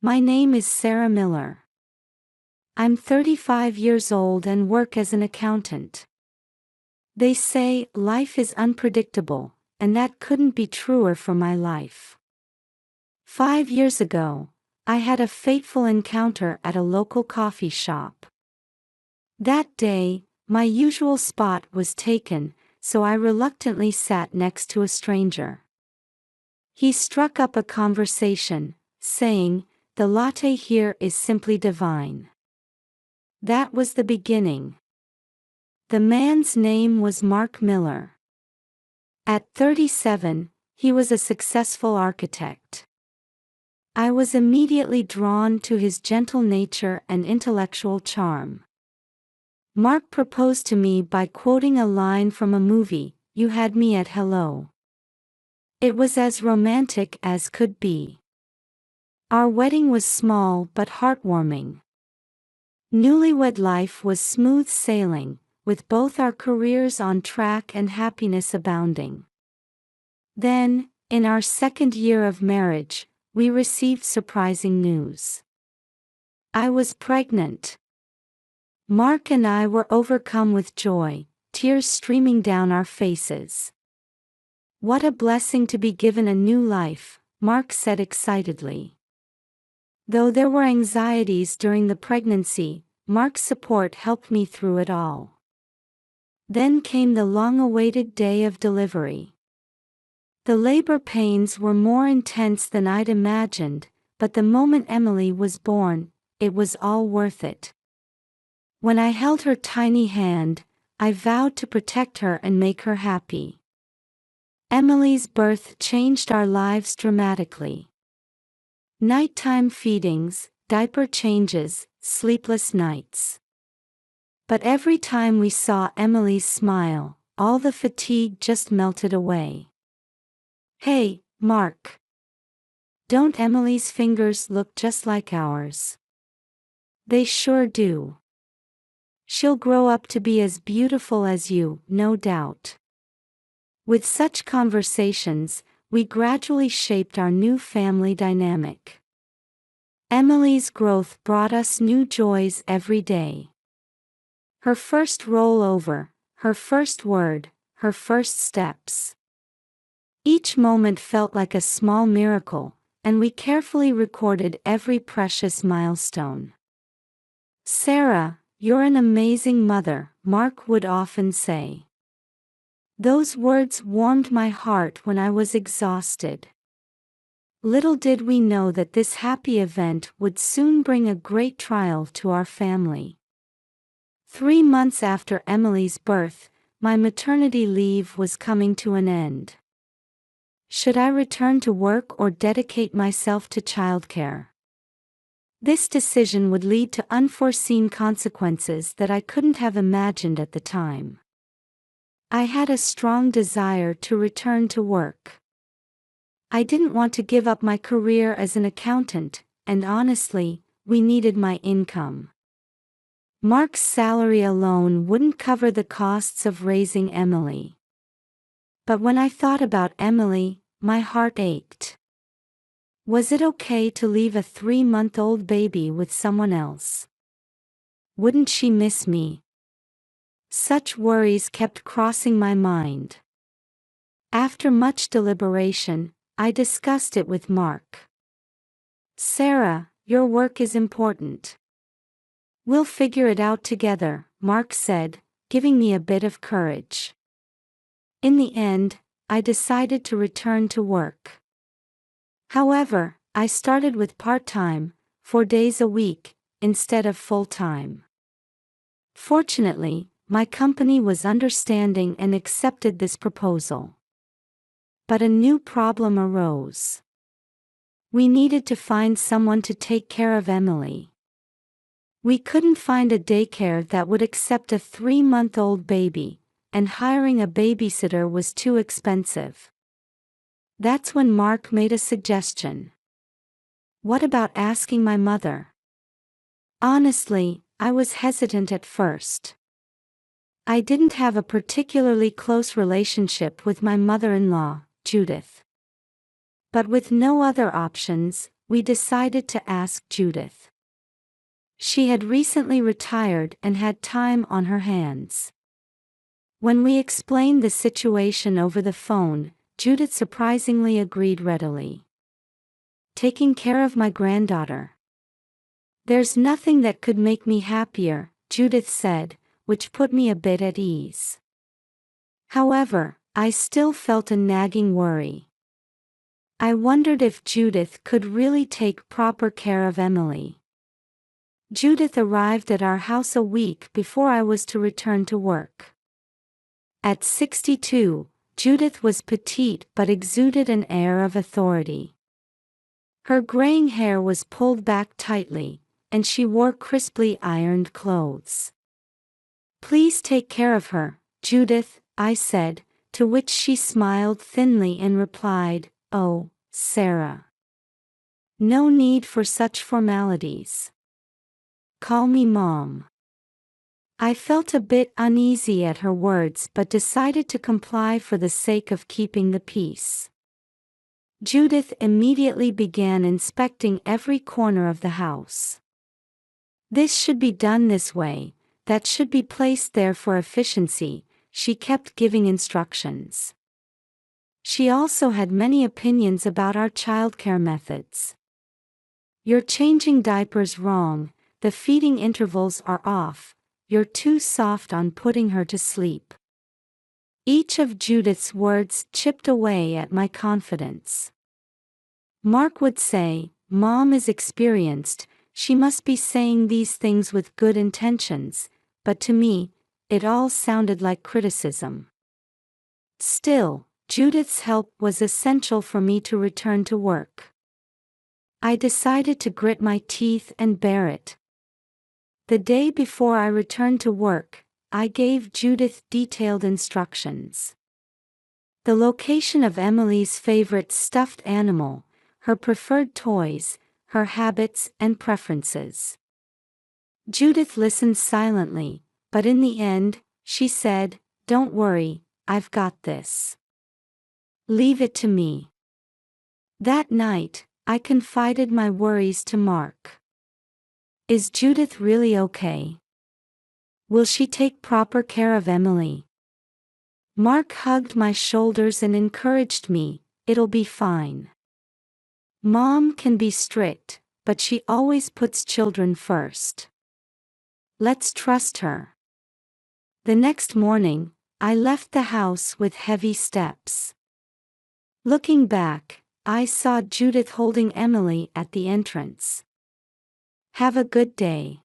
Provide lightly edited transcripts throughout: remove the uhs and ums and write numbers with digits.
My name is Sarah Miller. I'm 35 years old and work as an accountant. They say life is unpredictable, and that couldn't be truer for my life. 5 years ago, I had a fateful encounter at a local coffee shop. That day, my usual spot was taken, so I reluctantly sat next to a stranger. He struck up a conversation, saying, "The latte here is simply divine." That was the beginning. The man's name was Mark Miller. At 37, he was a successful architect. I was immediately drawn to his gentle nature and intellectual charm. Mark proposed to me by quoting a line from a movie, "You had me at hello." It was as romantic as could be. Our wedding was small but heartwarming. Newlywed life was smooth sailing, with both our careers on track and happiness abounding. Then, in our second year of marriage, we received surprising news. I was pregnant. Mark and I were overcome with joy, tears streaming down our faces. "What a blessing to be given a new life," Mark said excitedly. Though there were anxieties during the pregnancy, Mark's support helped me through it all. Then came the long-awaited day of delivery. The labor pains were more intense than I'd imagined, but the moment Emily was born, it was all worth it. When I held her tiny hand, I vowed to protect her and make her happy. Emily's birth changed our lives dramatically. Nighttime feedings, diaper changes, sleepless nights. But every time we saw Emily's smile, all the fatigue just melted away. "Hey, Mark. Don't Emily's fingers look just like ours?" "They sure do. She'll grow up to be as beautiful as you, no doubt." With such conversations, we gradually shaped our new family dynamic. Emily's growth brought us new joys every day. Her first rollover, her first word, her first steps. Each moment felt like a small miracle, and we carefully recorded every precious milestone. "Sarah, you're an amazing mother," Mark would often say. Those words warmed my heart when I was exhausted. Little did we know that this happy event would soon bring a great trial to our family. 3 months after Emily's birth, my maternity leave was coming to an end. Should I return to work or dedicate myself to childcare? This decision would lead to unforeseen consequences that I couldn't have imagined at the time. I had a strong desire to return to work. I didn't want to give up my career as an accountant, and honestly, we needed my income. Mark's salary alone wouldn't cover the costs of raising Emily. But when I thought about Emily, my heart ached. Was it okay to leave a 3-month-old baby with someone else? Wouldn't she miss me? Such worries kept crossing my mind. After much deliberation, I discussed it with Mark. "Sarah, your work is important. We'll figure it out together," Mark said, giving me a bit of courage. In the end, I decided to return to work. However, I started with part-time, 4 days a week, instead of full-time. Fortunately, my company was understanding and accepted this proposal. But a new problem arose. We needed to find someone to take care of Emily. We couldn't find a daycare that would accept a 3-month-old baby, and hiring a babysitter was too expensive. That's when Mark made a suggestion. "What about asking my mother?" Honestly, I was hesitant at first. I didn't have a particularly close relationship with my mother-in-law, Judith. But with no other options, we decided to ask Judith. She had recently retired and had time on her hands. When we explained the situation over the phone, Judith surprisingly agreed readily. Taking care of my granddaughter. There's nothing that could make me happier, Judith said, which put me a bit at ease. However, I still felt a nagging worry. I wondered if Judith could really take proper care of Emily. Judith arrived at our house a week before I was to return to work. At 62, Judith was petite but exuded an air of authority. Her graying hair was pulled back tightly, and she wore crisply ironed clothes. "Please take care of her, Judith," I said, to which she smiled thinly and replied, "Oh, Sarah. No need for such formalities. Call me Mom." I felt a bit uneasy at her words but decided to comply for the sake of keeping the peace. Judith immediately began inspecting every corner of the house. "This should be done this way, that should be placed there for efficiency," she kept giving instructions. She also had many opinions about our childcare methods. "You're changing diapers wrong, the feeding intervals are off, you're too soft on putting her to sleep." Each of Judith's words chipped away at my confidence. Mark would say, "Mom is experienced, she must be saying these things with good intentions," but to me, it all sounded like criticism. Still, Judith's help was essential for me to return to work. I decided to grit my teeth and bear it. The day before I returned to work, I gave Judith detailed instructions. The location of Emily's favorite stuffed animal, her preferred toys, her habits and preferences. Judith listened silently, but in the end, she said, "Don't worry, I've got this. Leave it to me." That night, I confided my worries to Mark. "Is Judith really okay? Will she take proper care of Emily?" Mark hugged my shoulders and encouraged me, "It'll be fine. Mom can be strict, but she always puts children first. Let's trust her." The next morning, I left the house with heavy steps. Looking back, I saw Judith holding Emily at the entrance. "Have a good day."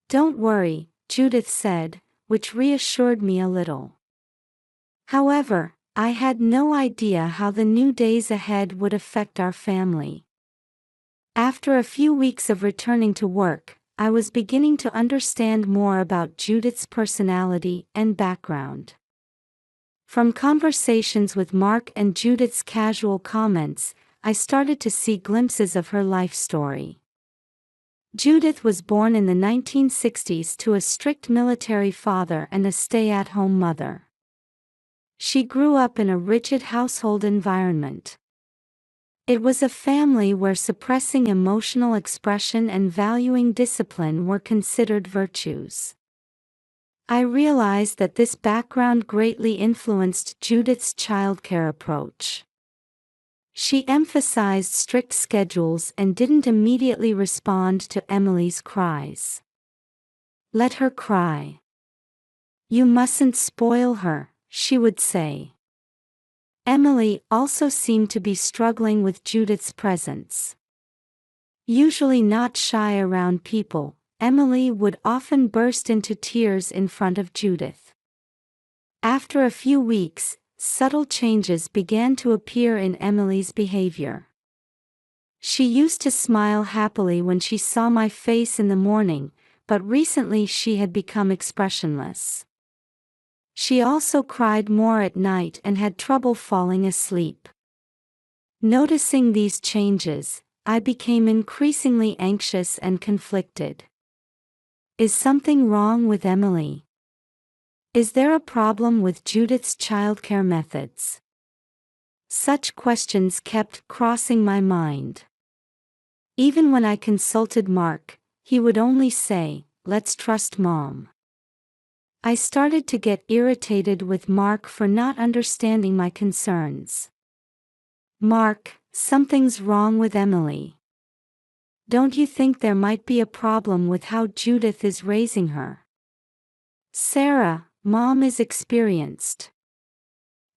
"Don't worry," Judith said, which reassured me a little. However, I had no idea how the new days ahead would affect our family. After a few weeks of returning to work, I was beginning to understand more about Judith's personality and background. From conversations with Mark and Judith's casual comments, I started to see glimpses of her life story. Judith was born in the 1960s to a strict military father and a stay-at-home mother. She grew up in a rigid household environment. It was a family where suppressing emotional expression and valuing discipline were considered virtues. I realized that this background greatly influenced Judith's childcare approach. She emphasized strict schedules and didn't immediately respond to Emily's cries. "Let her cry. You mustn't spoil her," she would say. Emily also seemed to be struggling with Judith's presence. Usually not shy around people, Emily would often burst into tears in front of Judith. After a few weeks, subtle changes began to appear in Emily's behavior. She used to smile happily when she saw my face in the morning, but recently she had become expressionless. She also cried more at night and had trouble falling asleep. Noticing these changes, I became increasingly anxious and conflicted. Is something wrong with Emily? Is there a problem with Judith's childcare methods? Such questions kept crossing my mind. Even when I consulted Mark, he would only say, "Let's trust Mom." I started to get irritated with Mark for not understanding my concerns. "Mark, something's wrong with Emily. Don't you think there might be a problem with how Judith is raising her? Sarah, Mom is experienced.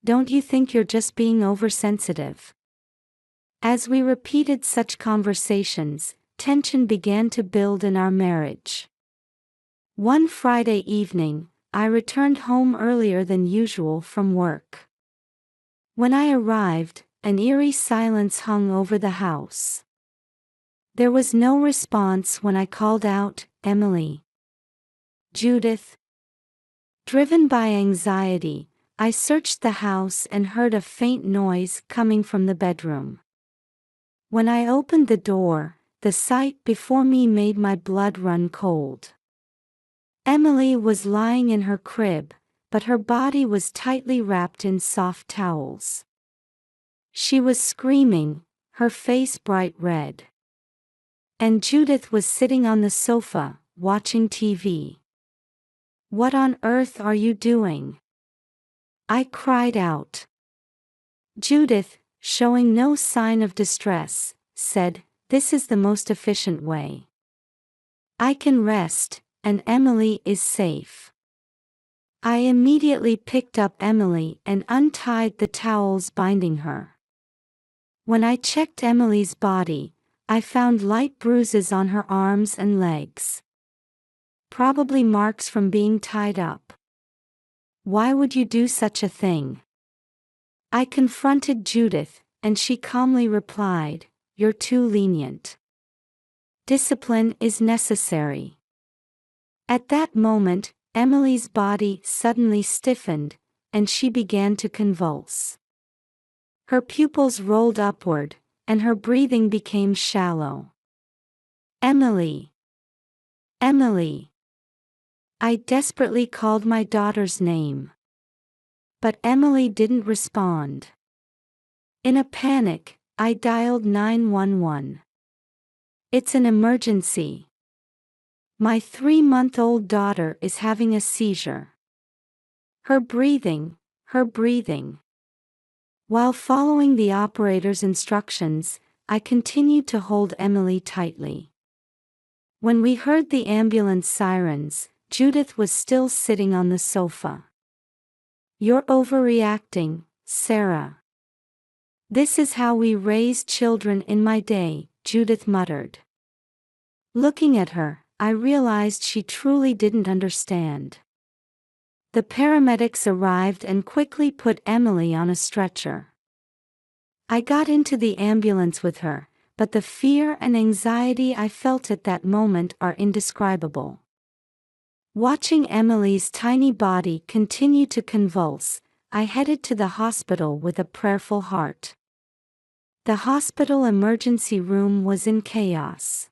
Don't you think you're just being oversensitive?" As we repeated such conversations, tension began to build in our marriage. One Friday evening, I returned home earlier than usual from work. When I arrived, an eerie silence hung over the house. There was no response when I called out, "Emily." "Judith." Driven by anxiety, I searched the house and heard a faint noise coming from the bedroom. When I opened the door, the sight before me made my blood run cold. Emily was lying in her crib, but her body was tightly wrapped in soft towels. She was screaming, her face bright red. And Judith was sitting on the sofa, watching TV. "What on earth are you doing?" I cried out. Judith, showing no sign of distress, said, "This is the most efficient way. I can rest, and Emily is safe." I immediately picked up Emily and untied the towels binding her. When I checked Emily's body, I found light bruises on her arms and legs. Probably marks from being tied up. "Why would you do such a thing?" I confronted Judith, and she calmly replied, "You're too lenient. Discipline is necessary." At that moment, Emily's body suddenly stiffened, and she began to convulse. Her pupils rolled upward, and her breathing became shallow. "Emily! Emily!" I desperately called my daughter's name. But Emily didn't respond. In a panic, I dialed 911. "It's an emergency. My 3-month-old daughter is having a seizure. Her breathing. While following the operator's instructions, I continued to hold Emily tightly. When we heard the ambulance sirens, Judith was still sitting on the sofa. "You're overreacting, Sarah. This is how we raised children in my day," Judith muttered. Looking at her, I realized she truly didn't understand. The paramedics arrived and quickly put Emily on a stretcher. I got into the ambulance with her, but the fear and anxiety I felt at that moment are indescribable. Watching Emily's tiny body continue to convulse, I headed to the hospital with a prayerful heart. The hospital emergency room was in chaos.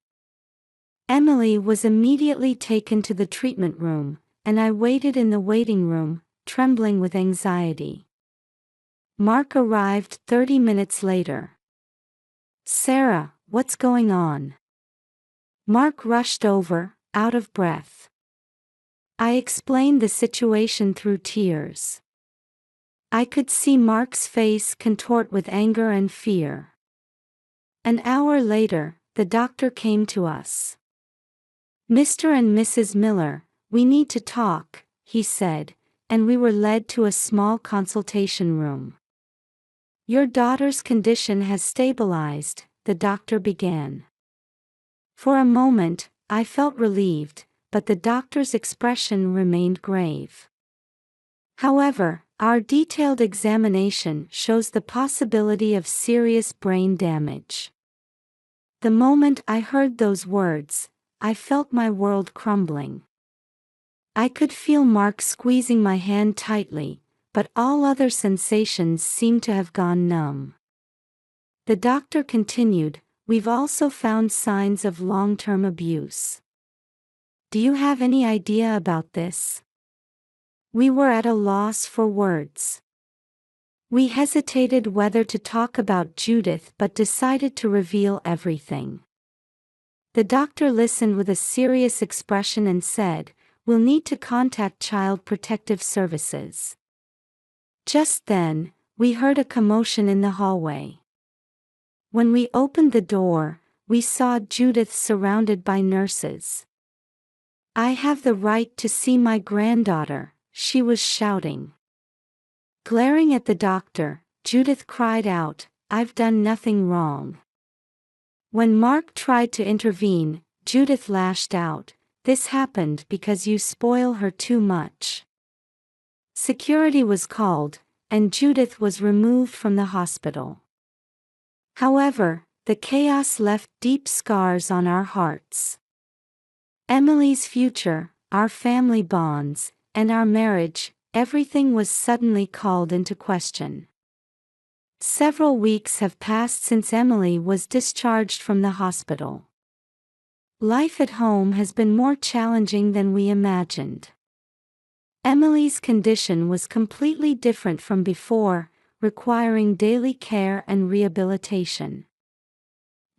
Emily was immediately taken to the treatment room, and I waited in the waiting room, trembling with anxiety. Mark arrived 30 minutes later. "Sarah, what's going on?" Mark rushed over, out of breath. I explained the situation through tears. I could see Mark's face contort with anger and fear. An hour later, the doctor came to us. "Mr. and Mrs. Miller, we need to talk," he said, and we were led to a small consultation room. "Your daughter's condition has stabilized," the doctor began. For a moment, I felt relieved, but the doctor's expression remained grave. However, our detailed examination shows the possibility of serious brain damage. The moment I heard those words, I felt my world crumbling. I could feel Mark squeezing my hand tightly, but all other sensations seemed to have gone numb. The doctor continued, "We've also found signs of long-term abuse. Do you have any idea about this?" We were at a loss for words. We hesitated whether to talk about Judith but decided to reveal everything. The doctor listened with a serious expression and said, "We'll need to contact Child Protective Services." Just then, we heard a commotion in the hallway. When we opened the door, we saw Judith surrounded by nurses. "I have the right to see my granddaughter," she was shouting. Glaring at the doctor, Judith cried out, "I've done nothing wrong." When Mark tried to intervene, Judith lashed out, "This happened because you spoil her too much." Security was called, and Judith was removed from the hospital. However, the chaos left deep scars on our hearts. Emily's future, our family bonds, and our marriage, everything was suddenly called into question. Several weeks have passed since Emily was discharged from the hospital. Life at home has been more challenging than we imagined. Emily's condition was completely different from before, requiring daily care and rehabilitation.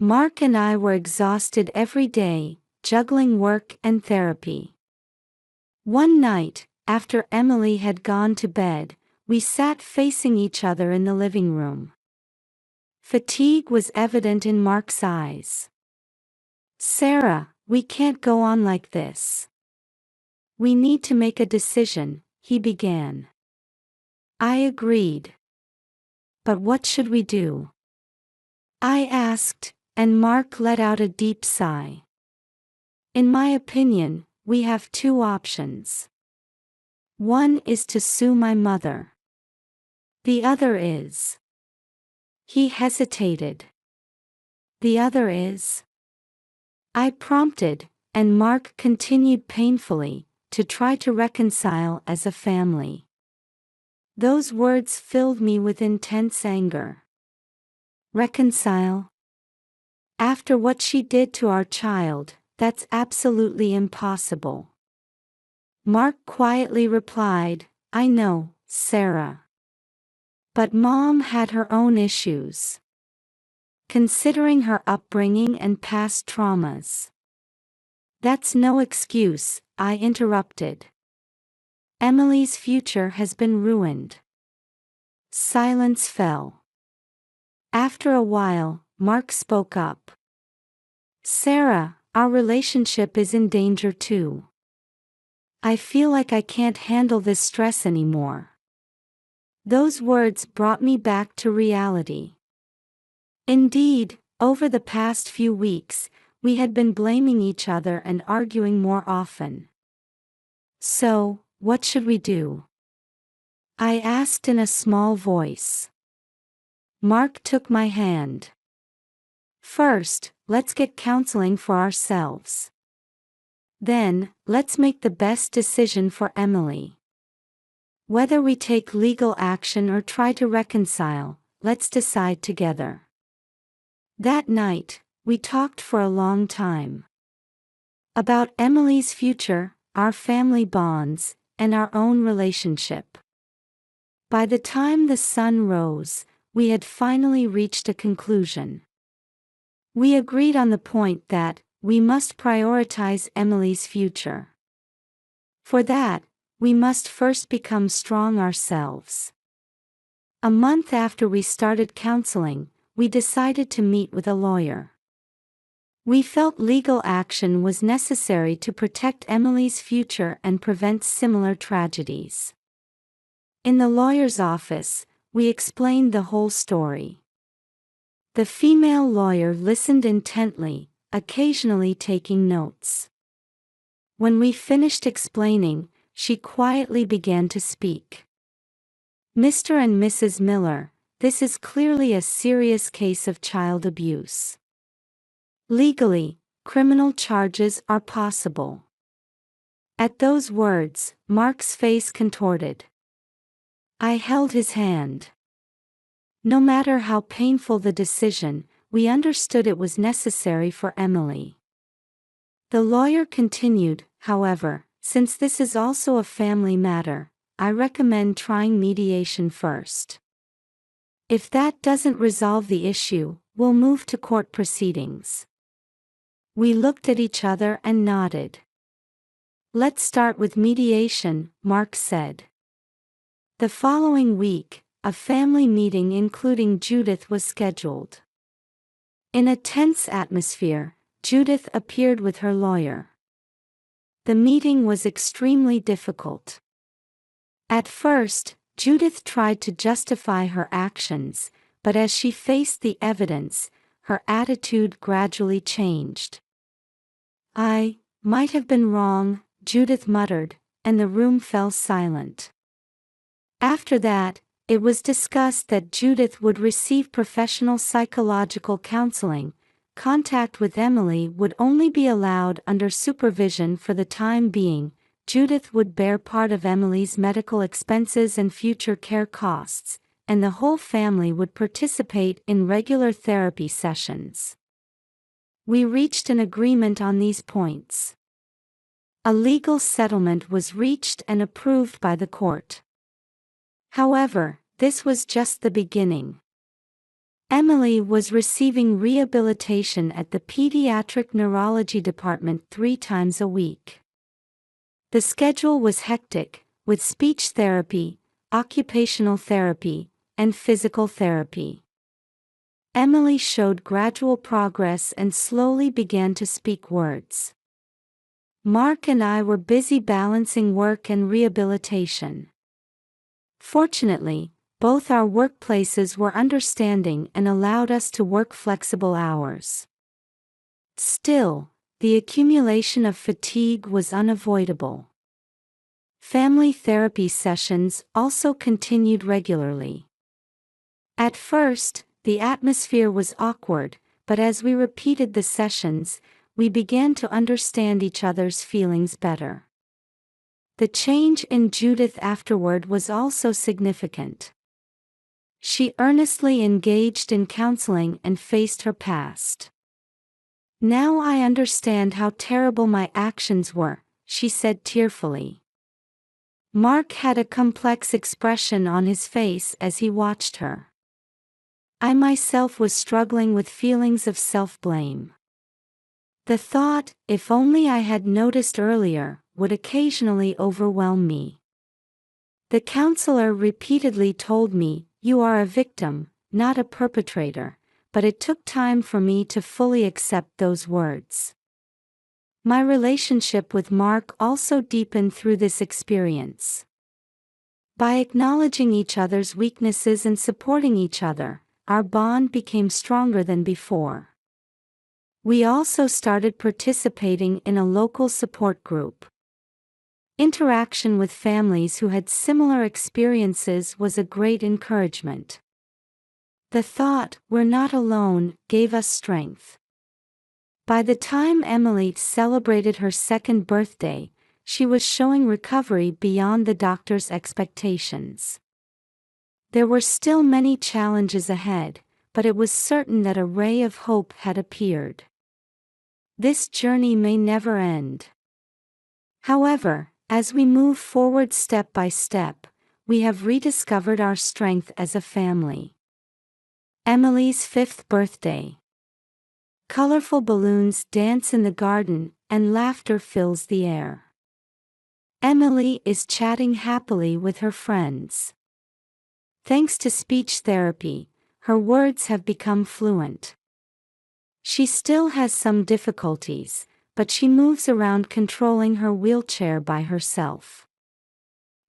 Mark and I were exhausted every day, juggling work and therapy. One night, after Emily had gone to bed, we sat facing each other in the living room. Fatigue was evident in Mark's eyes. "Sarah, we can't go on like this. We need to make a decision," he began. I agreed. "But what should we do?" I asked, and Mark let out a deep sigh. "In my opinion, we have two options. One is to sue my mother. The other is..." He hesitated. "The other is..." I prompted, and Mark continued painfully, "to try to reconcile as a family." Those words filled me with intense anger. Reconcile? After what she did to our child, that's absolutely impossible. Mark quietly replied, "I know, Sarah. But Mom had her own issues. Considering her upbringing and past traumas." "That's no excuse," I interrupted. "Emily's future has been ruined." Silence fell. After a while, Mark spoke up. "Sarah, our relationship is in danger too. I feel like I can't handle this stress anymore." Those words brought me back to reality. Indeed, over the past few weeks, we had been blaming each other and arguing more often. "So, what should we do?" I asked in a small voice. Mark took my hand. "First, let's get counseling for ourselves. Then, let's make the best decision for Emily. Whether we take legal action or try to reconcile, let's decide together." That night, we talked for a long time. About Emily's future, our family bonds, and our own relationship. By the time the sun rose, we had finally reached a conclusion. We agreed on the point that we must prioritize Emily's future. For that, we must first become strong ourselves. A month after we started counseling, we decided to meet with a lawyer. We felt legal action was necessary to protect Emily's future and prevent similar tragedies. In the lawyer's office, we explained the whole story. The female lawyer listened intently, occasionally taking notes. When we finished explaining, she quietly began to speak. "Mr. and Mrs. Miller, this is clearly a serious case of child abuse. Legally, criminal charges are possible." At those words, Mark's face contorted. I held his hand. No matter how painful the decision, we understood it was necessary for Emily. The lawyer continued, "However, since this is also a family matter, I recommend trying mediation first. If that doesn't resolve the issue, we'll move to court proceedings." We looked at each other and nodded. Let's start with mediation, Mark said. The following week, a family meeting including Judith was scheduled. In a tense atmosphere, Judith appeared with her lawyer. The meeting was extremely difficult. At first, Judith tried to justify her actions, but as she faced the evidence, her attitude gradually changed. "I might have been wrong," Judith muttered, and the room fell silent. After that, it was discussed that Judith would receive professional psychological counseling. Contact with Emily would only be allowed under supervision for the time being. Judith would bear part of Emily's medical expenses and future care costs, and the whole family would participate in regular therapy sessions. We reached an agreement on these points. A legal settlement was reached and approved by the court. However, this was just the beginning. Emily was receiving rehabilitation at the pediatric neurology department 3 times a week. The schedule was hectic, with speech therapy, occupational therapy, and physical therapy. Emily showed gradual progress and slowly began to speak words. Mark and I were busy balancing work and rehabilitation. Fortunately, both our workplaces were understanding and allowed us to work flexible hours. Still, the accumulation of fatigue was unavoidable. Family therapy sessions also continued regularly. At first, the atmosphere was awkward, but as we repeated the sessions, we began to understand each other's feelings better. The change in Judith afterward was also significant. She earnestly engaged in counseling and faced her past. "Now I understand how terrible my actions were," she said tearfully. Mark had a complex expression on his face as he watched her. I myself was struggling with feelings of self-blame. The thought, if only I had noticed earlier, would occasionally overwhelm me. The counselor repeatedly told me, "You are a victim, not a perpetrator," but it took time for me to fully accept those words. My relationship with Mark also deepened through this experience. By acknowledging each other's weaknesses and supporting each other, our bond became stronger than before. We also started participating in a local support group. Interaction with families who had similar experiences was a great encouragement. The thought, "We're not alone," gave us strength. By the time Emily celebrated her 2nd birthday, she was showing recovery beyond the doctor's expectations. There were still many challenges ahead, but it was certain that a ray of hope had appeared. This journey may never end. However, as we move forward step by step, we have rediscovered our strength as a family. Emily's 5th birthday. Colorful balloons dance in the garden, and laughter fills the air. Emily is chatting happily with her friends. Thanks to speech therapy, her words have become fluent. She still has some difficulties, but she moves around controlling her wheelchair by herself.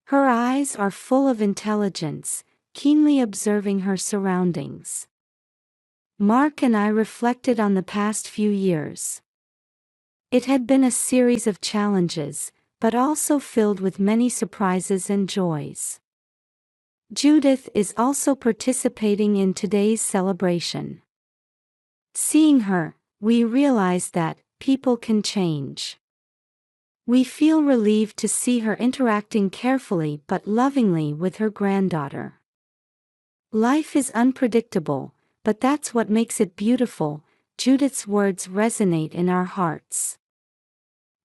Her eyes are full of intelligence, keenly observing her surroundings. Mark and I reflected on the past few years. It had been a series of challenges, but also filled with many surprises and joys. Judith is also participating in today's celebration. Seeing her, we realize that people can change. We feel relieved to see her interacting carefully but lovingly with her granddaughter. Life is unpredictable, but that's what makes it beautiful. Judith's words resonate in our hearts.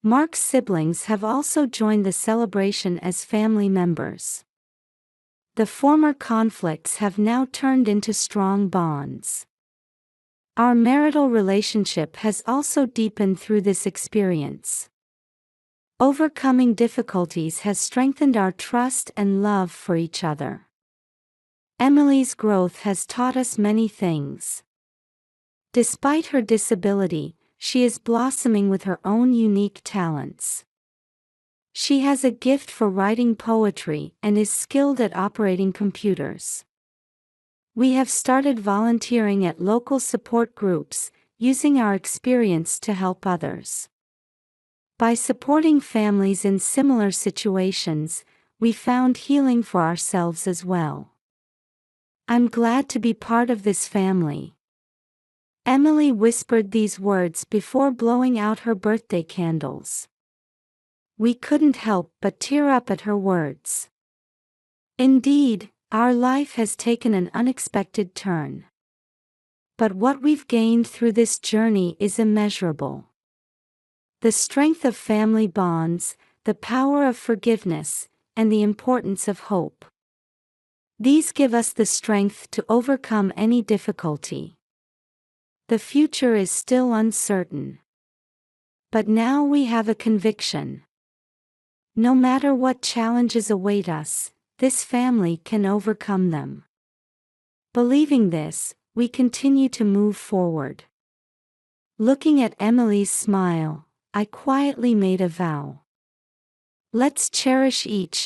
Mark's siblings have also joined the celebration as family members. The former conflicts have now turned into strong bonds. Our marital relationship has also deepened through this experience. Overcoming difficulties has strengthened our trust and love for each other. Emily's growth has taught us many things. Despite her disability, she is blossoming with her own unique talents. She has a gift for writing poetry and is skilled at operating computers. We have started volunteering at local support groups, using our experience to help others. By supporting families in similar situations, we found healing for ourselves as well. I'm glad to be part of this family. Emily whispered these words before blowing out her birthday candles. We couldn't help but tear up at her words. Indeed, our life has taken an unexpected turn. But what we've gained through this journey is immeasurable. The strength of family bonds, the power of forgiveness, and the importance of hope. These give us the strength to overcome any difficulty. The future is still uncertain. But now we have a conviction. No matter what challenges await us, this family can overcome them. Believing this, we continue to move forward. Looking at Emily's smile, I quietly made a vow. Let's cherish each